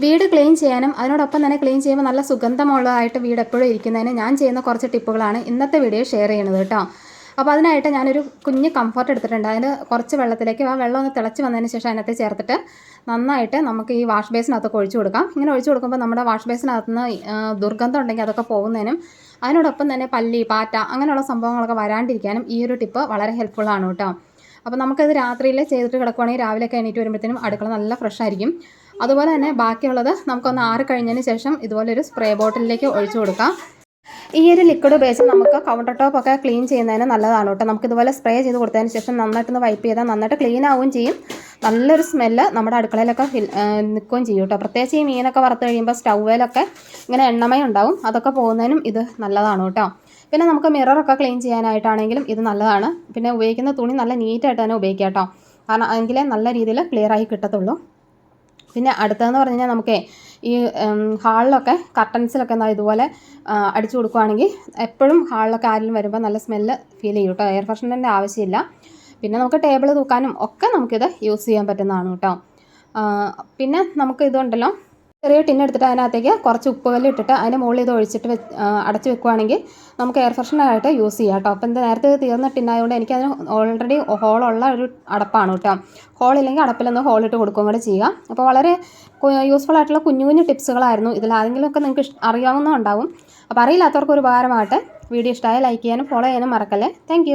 വീട് ക്ലീൻ ചെയ്യാനും അതിനോടൊപ്പം തന്നെ ക്ലീൻ ചെയ്യുമ്പോൾ നല്ല സുഗന്ധമുള്ളതായിട്ട് വീട് എപ്പോഴും ഇരിക്കുന്നതിന് ഞാൻ ചെയ്യുന്ന കുറച്ച് ടിപ്പുകളാണ് ഇന്നത്തെ വീഡിയോ ഷെയർ ചെയ്യുന്നത് കേട്ടോ. അപ്പോൾ അതിനായിട്ട് ഞാനൊരു കുഞ്ഞ് കംഫർട്ട് എടുത്തിട്ടുണ്ട്. അതിന് കുറച്ച് വെള്ളത്തിലേക്ക് ആ വെള്ളം ഒന്ന് തിളച്ച് വന്നതിന് ശേഷം അതിനകത്ത് ചേർത്തിട്ട് നന്നായിട്ട് നമുക്ക് ഈ വാഷ് ബേസിനകത്തൊക്കെ ഒഴിച്ചു കൊടുക്കാം. ഇങ്ങനെ ഒഴിച്ചു കൊടുക്കുമ്പോൾ നമ്മുടെ വാഷ് ബേസിനകത്ത് നിന്ന് ദുർഗന്ധം ഉണ്ടെങ്കിൽ അതൊക്കെ പോകുന്നതിനും അതിനോടൊപ്പം തന്നെ പല്ലി, പാറ്റ അങ്ങനെയുള്ള സംഭവങ്ങളൊക്കെ വരാണ്ടിരിക്കാനും ഈ ഒരു ടിപ്പ് വളരെ ഹെൽപ്ഫുള്ളാണ് കേട്ടോ. അപ്പോൾ നമുക്കത് രാത്രിയിൽ ചെയ്തിട്ട് കിടക്കുവാണെങ്കിൽ രാവിലെയൊക്കെ എണീറ്റ് വരുമ്പോഴത്തേനും അടുക്കള നല്ല ഫ്രഷ് ആയിരിക്കും. അതുപോലെ തന്നെ ബാക്കിയുള്ളത് നമുക്കൊന്ന് ആറി കഴിഞ്ഞതിന് ശേഷം ഇതുപോലൊരു സ്പ്രേ ബോട്ടിലേക്ക് ഒഴിച്ചു കൊടുക്കാം. ഈ ഒരു ലിക്വിഡ് ഉപയോഗിച്ച് നമുക്ക് കൗണ്ടർ ടോപ്പ് ഒക്കെ ക്ലീൻ ചെയ്യുന്നതിന് നല്ലതാണ് കേട്ടോ. നമുക്കിതുപോലെ സ്പ്രേ ചെയ്ത് കൊടുത്തതിന് ശേഷം നന്നായിട്ടൊന്ന് വൈപ്പ് ചെയ്താൽ നന്നായിട്ട് ക്ലീൻ ആവുകയും ചെയ്യും. നല്ലൊരു സ്മെല്ല് നമ്മുടെ അടുക്കളയിലൊക്കെ നിൽക്കുകയും ചെയ്യും കേട്ടോ. പ്രത്യേകിച്ച് ഈ മീനൊക്കെ വറുത്ത് കഴിയുമ്പോൾ സ്റ്റൗവിലൊക്കെ ഇങ്ങനെ എണ്ണമയം ഉണ്ടാവും. അതൊക്കെ പോകുന്നതിനും ഇത് നല്ലതാണ് കേട്ടോ. പിന്നെ നമുക്ക് മിററൊക്കെ ക്ലീൻ ചെയ്യാനായിട്ടാണെങ്കിലും ഇത് നല്ലതാണ്. പിന്നെ ഉപയോഗിക്കുന്ന തുണി നല്ല നീറ്റായിട്ട് തന്നെ ഉപയോഗിക്കാം കേട്ടോ. കാരണം എങ്കിലേ നല്ല രീതിയിൽ ക്ലിയറായി കിട്ടത്തുള്ളൂ. പിന്നെ അടുത്തതെന്ന് പറഞ്ഞു കഴിഞ്ഞാൽ നമുക്ക് ഈ ഹാളിലൊക്കെ കർട്ടൻസിലൊക്കെ ഇതുപോലെ അടിച്ചു കൊടുക്കുകയാണെങ്കിൽ എപ്പോഴും ഹാളിലൊക്കെ ആരെങ്കിലും വരുമ്പോൾ നല്ല സ്മെല്ല് ഫീൽ ചെയ്യും കേട്ടോ. എയർ ഫ്രഷ്നറിൻ്റെ ആവശ്യമില്ല. പിന്നെ നമുക്ക് ടേബിൾ തൂക്കാനും ഒക്കെ നമുക്കിത് യൂസ് ചെയ്യാൻ പറ്റുന്നതാണ് കേട്ടോ. പിന്നെ നമുക്ക് ഇതുണ്ടല്ലോ, ചെറിയ ടിന്നെടുത്തിട്ട് അതിനകത്തേക്ക് കുറച്ച് ഉപ്പുകല്ല് ഇട്ടിട്ട് അതിൻ്റെ മുകളിൽ ഇത് ഒഴിച്ചിട്ട് അടച്ച് വെക്കുകയാണെങ്കിൽ നമുക്ക് എയർ ഫ്രഷ്നറായിട്ട് യൂസ് ചെയ്യാം കേട്ടോ. അപ്പം നേരത്തെ തീർന്ന ടിന്നായതുകൊണ്ട് എനിക്കതിന് ഓൾറെഡി ഹോളുള്ള ഒരു അടപ്പാണ് കേട്ടോ. ഹോളില്ലെങ്കിൽ അടപ്പിലൊന്ന് ഹോളിട്ട് കൊടുക്കുകയും കൂടെ ചെയ്യുക. അപ്പോൾ വളരെ യൂസ്ഫുൾ ആയിട്ടുള്ള കുഞ്ഞു കുഞ്ഞു ടിപ്സുകളായിരുന്നു. ഇതിലാരെങ്കിലുമൊക്കെ നിങ്ങൾക്ക് അറിയാവുന്നതുണ്ടാവും. അപ്പോൾ അറിയില്ലാത്തവർക്ക് ഒരു ഉപകാരമാകട്ടെ. വീഡിയോ ഇഷ്ടമായ ലൈക്ക് ചെയ്യാനും ഫോളോ ചെയ്യാനും മറക്കല്ലേ. താങ്ക്